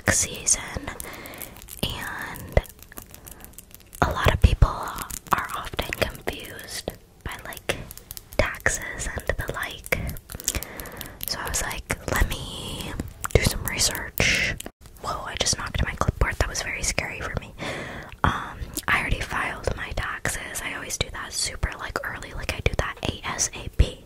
tax season, and a lot of people are often confused by like taxes and the like. So I was like, let me do some research. Whoa, I just knocked my clipboard. That was very scary for me. I already filed my taxes. I always do that super like early, like I do that ASAP,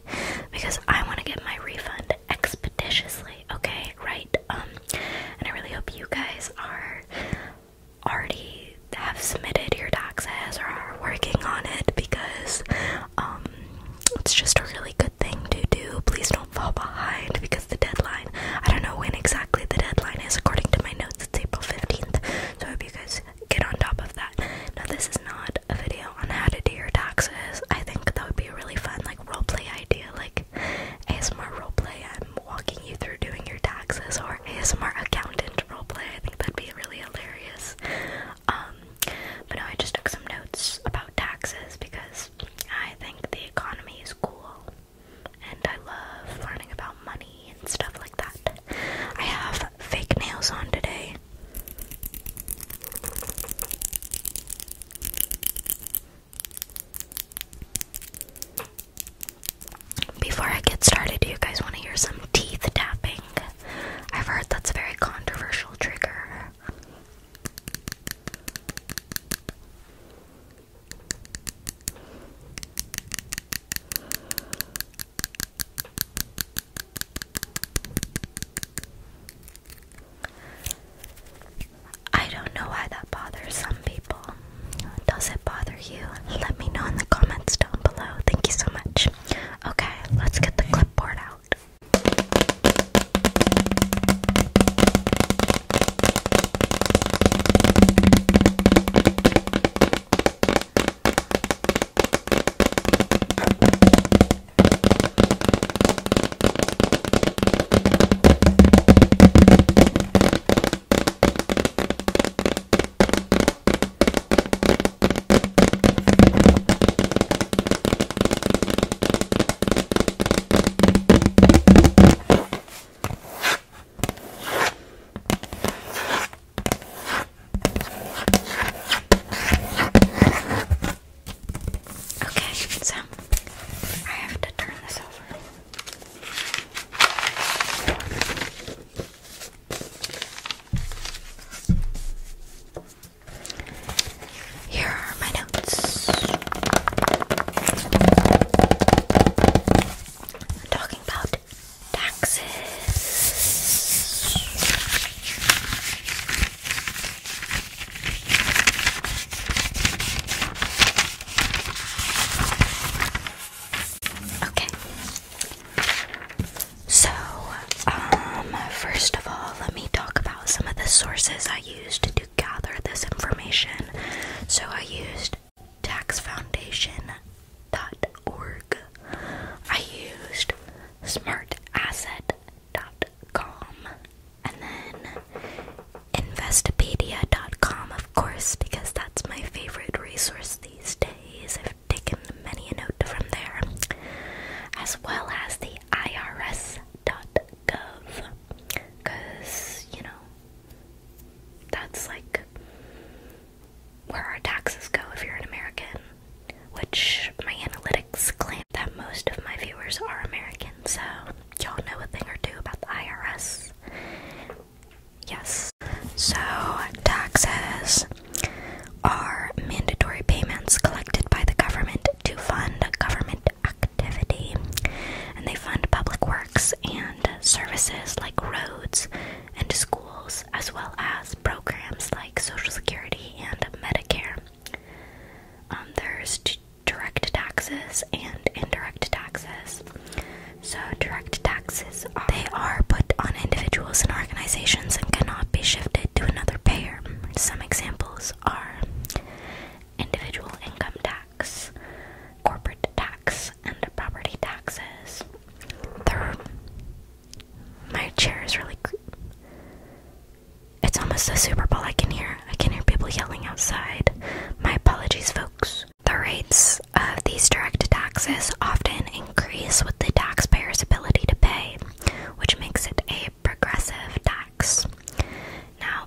because I want to get my refund expeditiously, okay, right? And I really hope you guys are already have submitted your taxes or are working on it, because it's just a really good thing to do. Please don't fall behind, because the deadline, I don't know when exactly the deadline is. According to my notes, it's April 15th, so I hope you guys get on top of that. Now, this is not a video on how to do your taxes. I think that would be a really fun like roleplay idea, like ASMR roleplay. I'm walking you through doing your taxes, or ASMR accountant roleplay. I think that'd be really hilarious. But no, I just took some notes about taxes because I think the economy is cool, and I love learning about money and stuff like that. I have fake nails on today. Before I get started, do you guys want to hear some teeth tapping? I've heard that's a very controversial trigger. I don't know why that bothers some people. Does it bother you? Let me know in the comments down below. Thank you so much. Okay, let's get the clipboard out. So, I have to turn this over. Here are my notes. I'm talking about taxes. Okay, so, first of all, let me talk about some of the sources I used to gather this information. So I used taxfoundation.org. I used smartasset.com, and then Investopedia.com, of course, because that's my favorite resource these days. I've taken many a note from there, as well as the IRS.gov, because, you know, that's like where our taxes go if you're an American, which my analytics claim that most of my viewers are American, so y'all know a thing or two about the IRS. Yes. So, taxes are mandatory payments collected by the government to fund government activity, and they fund public works and services like roads and schools, as well as programs like Social Security and Medicare. There's direct taxes and indirect taxes. So direct taxes, they are put on individuals and organizations and cannot be shifted to another payer. Some examples are individual income tax, corporate tax, and property taxes. My chair is really it's almost a Super Bowl. I can hear people yelling outside. My apologies, folks. The rates of these direct taxes often increase with the taxpayer's ability to pay, which makes it a progressive tax. Now,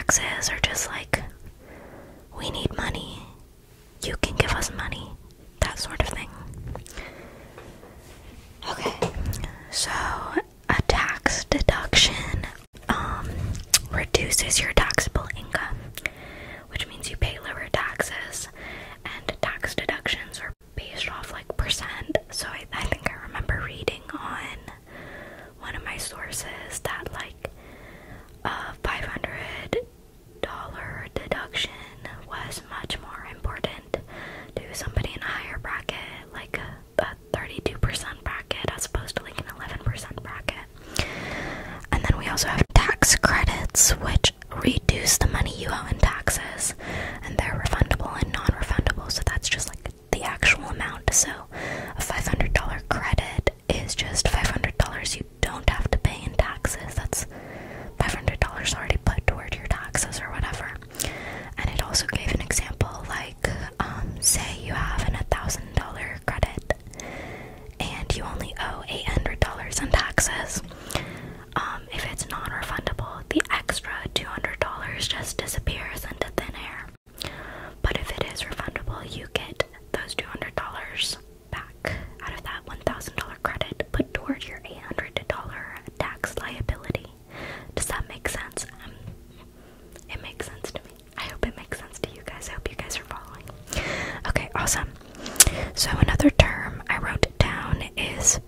taxes are just like, we need money, you can give us money, that sort of thing. Okay, so a tax deduction reduces your taxable income, which means you pay lower taxes, and tax deductions are based off like percent. So I think I remember reading on one of my sources that like a $500 deduction was much more important to somebody in a higher bracket, like a 32% bracket as opposed to like an 11% bracket. And then we also have tax credits, which reduce the money you owe in taxes, and they're refundable and non-refundable, so that's just like the actual amount. So a $500 credit is just $500 you don't have to pay in taxes. That's $500 already put toward your taxes or whatever. And it also gave an example, like say you have an $1,000 credit and you only owe $800 in taxes. If it's non-refundable, the extra $200 just disappears into thin air. But if it is refundable, you get those $200 back out of that $1,000 credit put toward your $800 tax liability. Does that make sense? It makes sense to me. I hope it makes sense to you guys. I hope you guys are following. Okay, awesome. So another term I wrote down is,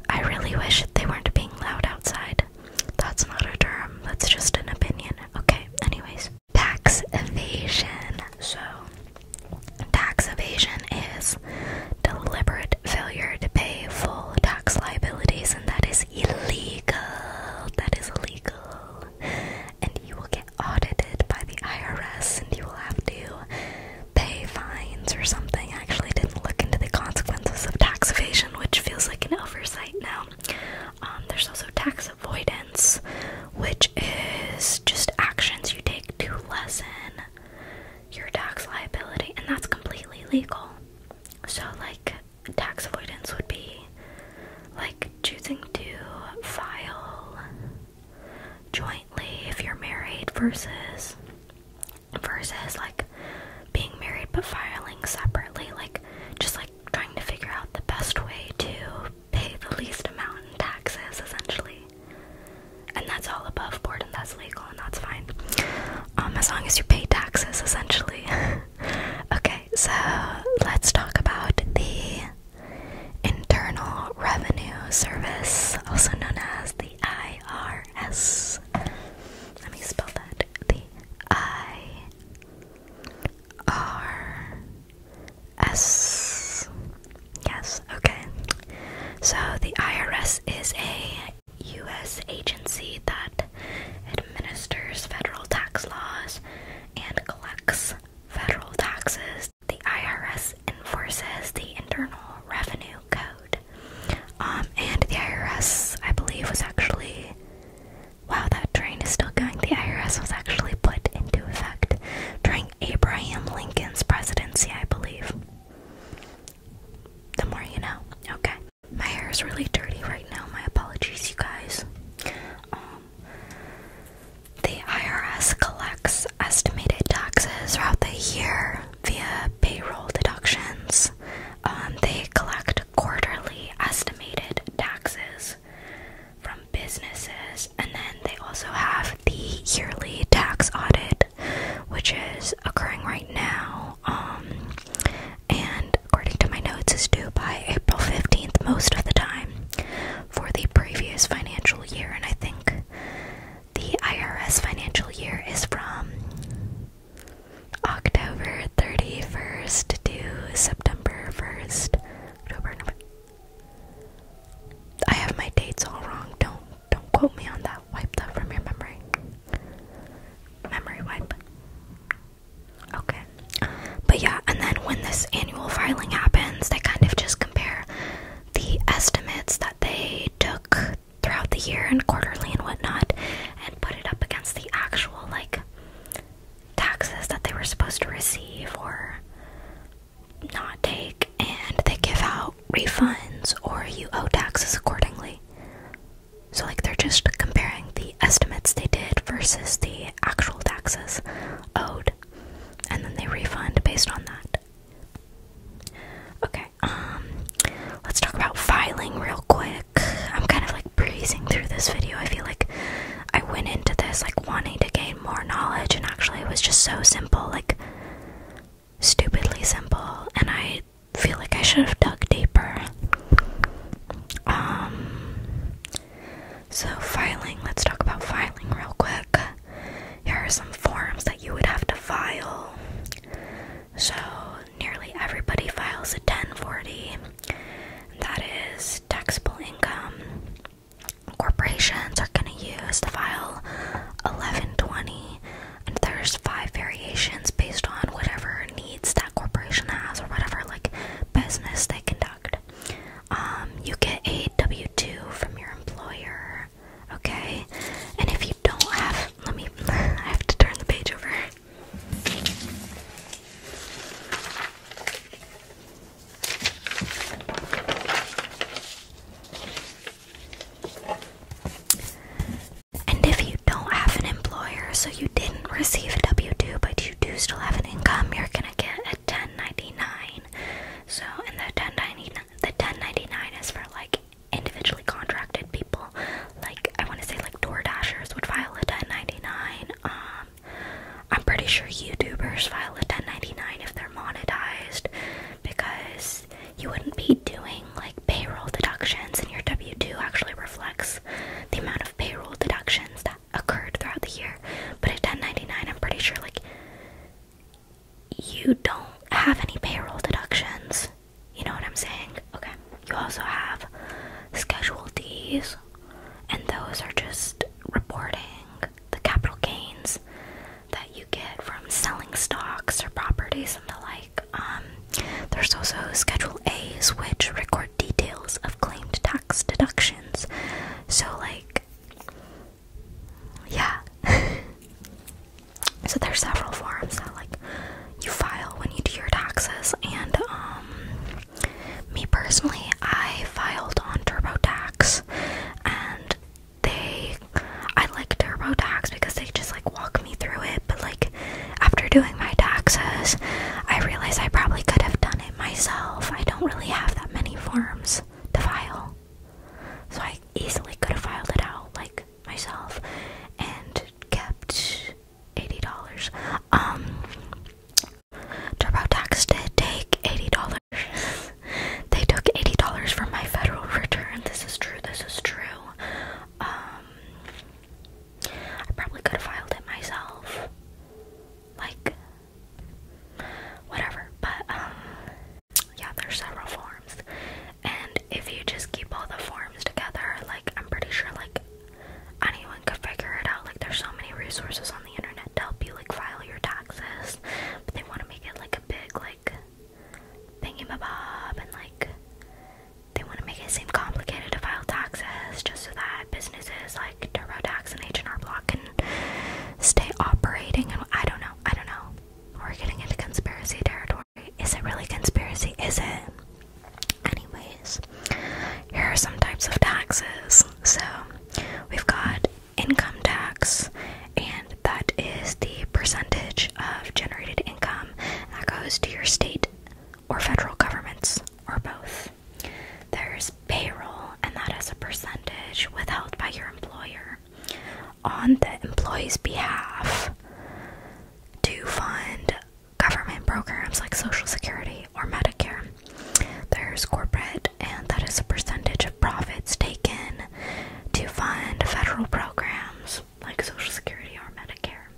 I really wish they weren't being loud outside. That's not a term, that's just an opinion. Okay, anyways. Tax evasion. So, tax evasion is deliberate failure to pay full tax liabilities, and that is illegal. That is illegal. And you will get audited by the IRS, and you will have to pay fines or something. I actually didn't look into the consequences of tax evasion, which feels like an oversight now. There's also tax avoidance, which is just actions you take to lessen your tax liability, and that's completely legal. So like tax avoidance would be like choosing to file jointly if you're married versus like being married but filing separately, like just like trying to figure out the best way to pay the least amount in taxes, essentially. And that's all above board, and that's legal, and that's fine. As long as you pay taxes, essentially. Okay, so let's talk about the Internal Revenue Service, also known as the IRS. Let me spell that. The IRS. Yes, okay. So the IRS is a U.S. agency that administers federal tax laws and collects federal taxes. The IRS enforces the Internal Revenue Code. And the IRS, I believe, was actually, wow, that train is still going. The IRS was actually put into effect during Abraham Lincoln's presidency, I believe. The more you know. Okay. My hair is really dirty right now. My apologies, you guys. The IRS collects estimated taxes throughout the year via payroll deductions. They collect quarterly estimated taxes from businesses, and then they also have the yearly tax audit, which is occurring right now. And according to my notes, is due by April 15th most of the time for the previous financial year, and I think the IRS financial year is from October 31st to September 1st. I have my dates all wrong. Don't quote me on that. Wipe that from your memory. Memory wipe. Okay. But yeah, and then when this annual filing happens, they kind of just compare the estimates that they took throughout the year and quarterly and whatnot, and put it up against the actual, like, taxes that they were supposed to receive or not take, and they give out refunds or you owe taxes accordingly. So, like, they're just comparing the estimates they did versus the actual tax was like wanting to gain more knowledge, and actually it was just so simple, like stupidly simple, and I feel like I should have dug deeper. So filing, let's talk about filing real quick. Here are some forms that you would have to file. So nearly everybody files a 1040. That is taxable income. Corporations are going to use to file 1120, and there's 5 variations based on whatever needs that corporation has or whatever like business they conduct. You get a W-2 from your employer, okay? And if you don't have, I have to turn the page over. And if you don't have an employer, so you didn't receive a W-2, but you do still have an income, you're gonna get a 1099. So, and the 1099 is for like individually contracted people. Like, I want to say like Door Dashers would file a 1099. I'm pretty sure YouTubers file a 1099 if they're monetized, because you wouldn't be doing like payroll deductions, and your W-2 actually reflects the amount of payroll deductions that occurred throughout the year. But a 1099, I'm pretty sure like you don't have any payroll deductions. You know what I'm saying? Okay. You also have Schedule Ds, and those are just reporting the capital gains that you get from selling stocks or properties and the like. There's also Schedule A's, which record details of claimed tax deductions. So like, yeah. So there's several forms that like you file when you do your taxes, and me personally, I filed on TurboTax, and I like TurboTax because they just like walk me through it, but like after doing my taxes, I realized I probably could have done it myself. I don't really have that many forms to file, so I easily could have filed it out like myself and kept $80. TurboTax did take $80. They took $80 from my federal return. This is true. I probably could have filed it myself. Like, whatever. But, yeah, there's several forms. And if you just keep all the forms together, like, I'm pretty sure, like, anyone could figure it out. Like, there's so many resources on the internet to help you, like, file your taxes. But they want to make it, like, a big, like, thingy-ma-bob, and, like, they want to make it seem complicated to file taxes just so that businesses like TurboTax and H&R Block can stay operating. And I don't know. We're getting into conspiracy territory. Is it really conspiracy? Is it? Anyways, here are some types of taxes. So, we've got income tax, and that is the percentage of generated income that goes to your state or federal governments, or both. There's payroll, and that is a percentage withheld by your employer on the employee's behalf to fund government programs like Social Security or Medicare. There's corporate, and that is a percentage of profits taken to fund federal programs like Social Security or Medicare.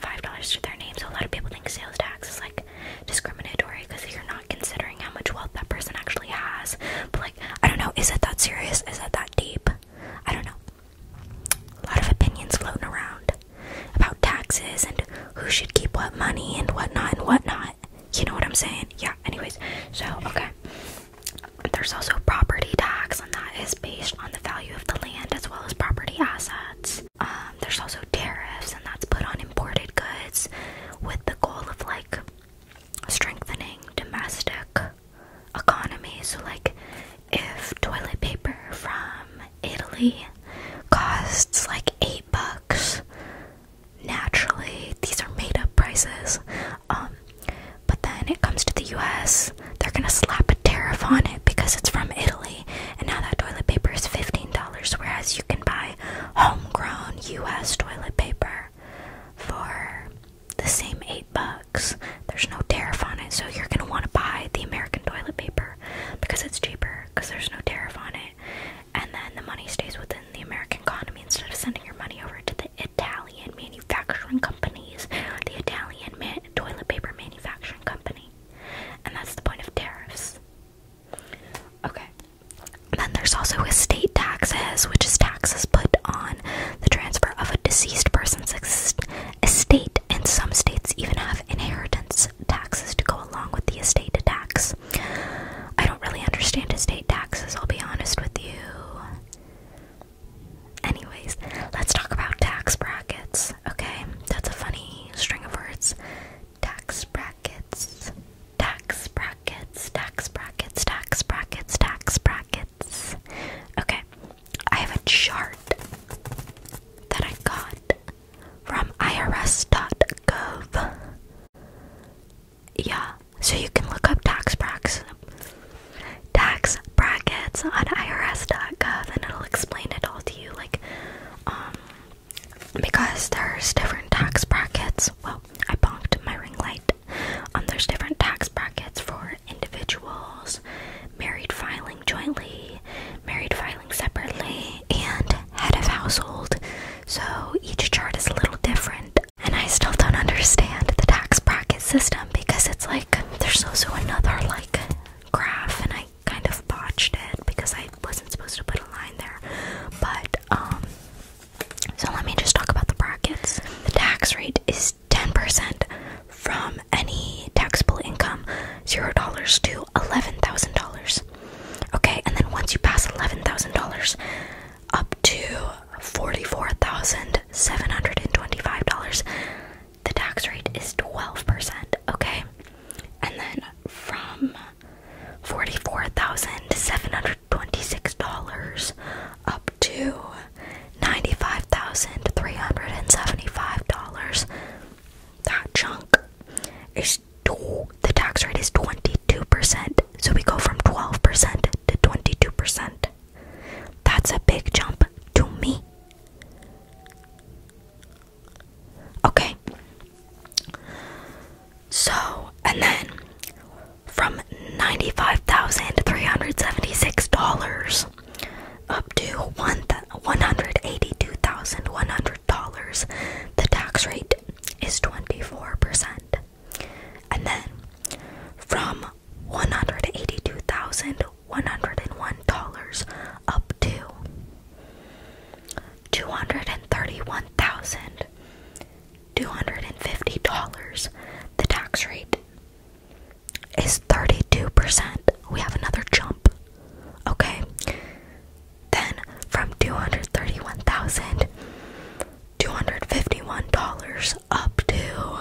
$5 to their name. So a lot of people think sales tax is like discriminatory because you're not considering how much wealth that person actually has. But like, I don't know, is it that serious? Is it that deep? I don't know. A lot of opinions floating around about taxes and who should keep what money and whatnot and whatnot. You know what I'm saying? Yeah, anyways. So, okay. There's also property tax, and that is based on the value of the land as well as property assets. There's also tariffs, and that's put on imported goods with the goal of like strengthening domestic economy. So like if toilet paper from Italy costs like $8, naturally these are made up prices. But then it comes to the US, they're gonna slap a tariff on it because it's from Italy, and now that toilet paper is $15, whereas you can buy homegrown US toilet paper for the same $8. There's no tariff on it, so you're gonna want to buy the American toilet paper because it's cheaper, because there's no tariff on it, and then the money stays within the American economy instead of sending your money over to the Italian manufacturing companies, the Italian toilet paper manufacturing company. And that's the point of tariffs. Okay. Then there's also estate taxes, which is taxes put on the transfer of a deceased person's estate, and some states even have inheritance taxes to go along with the estate tax. I don't really understand estate taxes, I'll be honest with you. Anyways, let's talk about tax brackets, okay? That's a funny string of words. Tax brackets, tax brackets, tax brackets, tax brackets, tax brackets. Okay, I have a chart that I got from irs.gov. Yeah, so you can look up tax brackets on irs.gov, and it'll explain it all to you, like, because there's different tax brackets. Well, I bonked my ring light. There's different tax brackets for individuals, married filing jointly, married filing separately, and head of household. So each chart is a little different, and I still don't understand the tax bracket system because it's like there's also another like graph, and I kind of botched it because I wasn't supposed to put a line there. But so let me just talk about the brackets. The tax rate is 10% from any taxable income, $0 to $11,000. Okay, and then once you pass $11,000 up to $44,725, the tax rate is 12%. Okay, and then from $44,726 up to $95,375, that chunk is the tax rate is 22%. So we go from 12% to 22%. That's a big jump to me. Okay. So, and then from $95,376 up to $182,100, the tax rate is 24%. And then from $182,101 up to $231,250, the tax rate is 32%. We have another jump. Okay. Then from $231,251 up to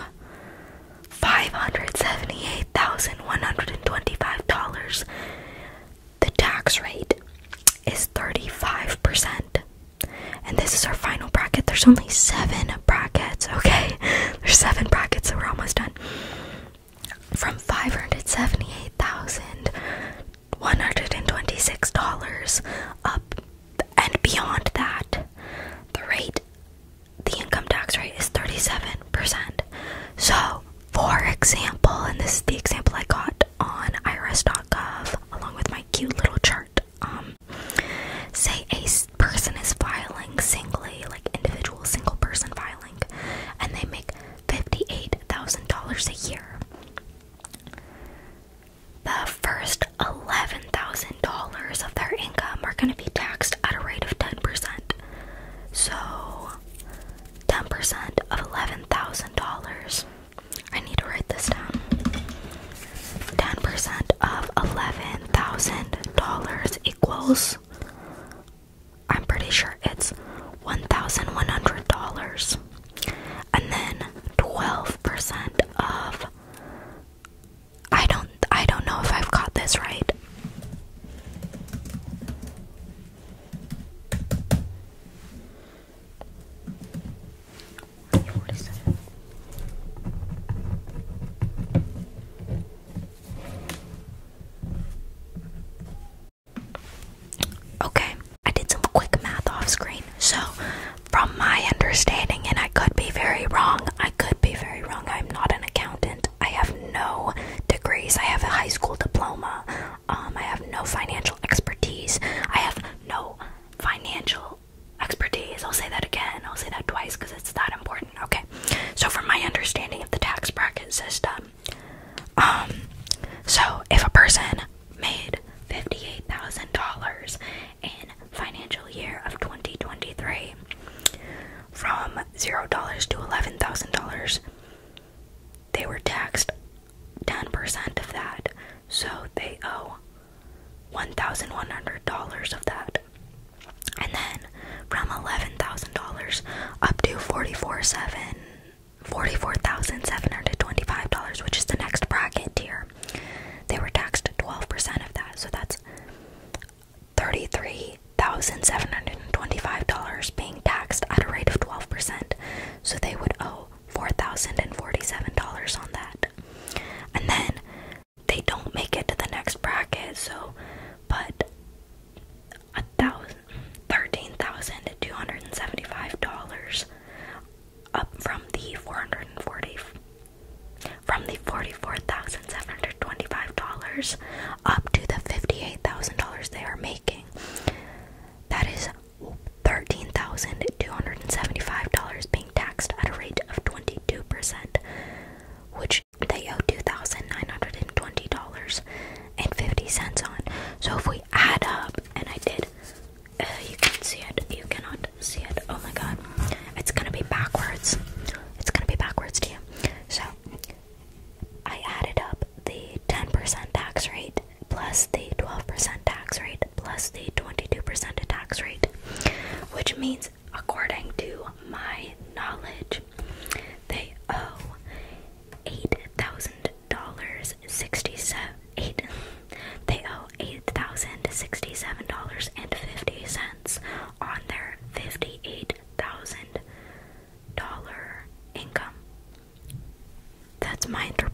$578,125, the tax rate is 35%. And this is our final bracket. There's only 7 brackets, okay? There's 7 brackets, so we're almost done. From $578,126 up and beyond that, the income tax rate is 37%. So, for example, and this is the example I got on irs.gov along with my cute little chart. Say a person is filing singly, like individual single person filing, and they make house, I'm pretty sure it's $1,100. And then 12% of, I don't know if I've got this right. Okay, I did some quick math off screen. So, from my understanding, and I could be very wrong, I'm not an accountant. I have no degrees. I have a high school diploma. I have no financial expertise. I have no financial expertise. I'll say that again. I'll say that twice because it's that important. Okay, so from my understanding of the tax bracket system, so if a person made $58,000 in financial year of 2023, from $0 to $11,000, they were taxed 10% of that, so they owe $1,100 of that. And then from $11,000 up to $44,725, which is the next bracket tier, they were taxed 12% of that, so that's $33,725 being taxed at a rate of 12%. So they would owe $4,047 on that. And then they don't make it to the next bracket, so but $13,275 up from the $44,725 up to the $58,000 they are making. That is $13,275 being taxed at a rate of 22%, which they owe $2,920.50 on. So if we add up, and I did, you can see it, you cannot see it, oh my god, it's gonna be backwards. It's gonna be backwards to you. So I added up the 10% tax rate plus the 12% tax rate plus the 22% tax rate, which means, according to my knowledge, they owe $8,067.50 on their $58,000 income. That's my interpretation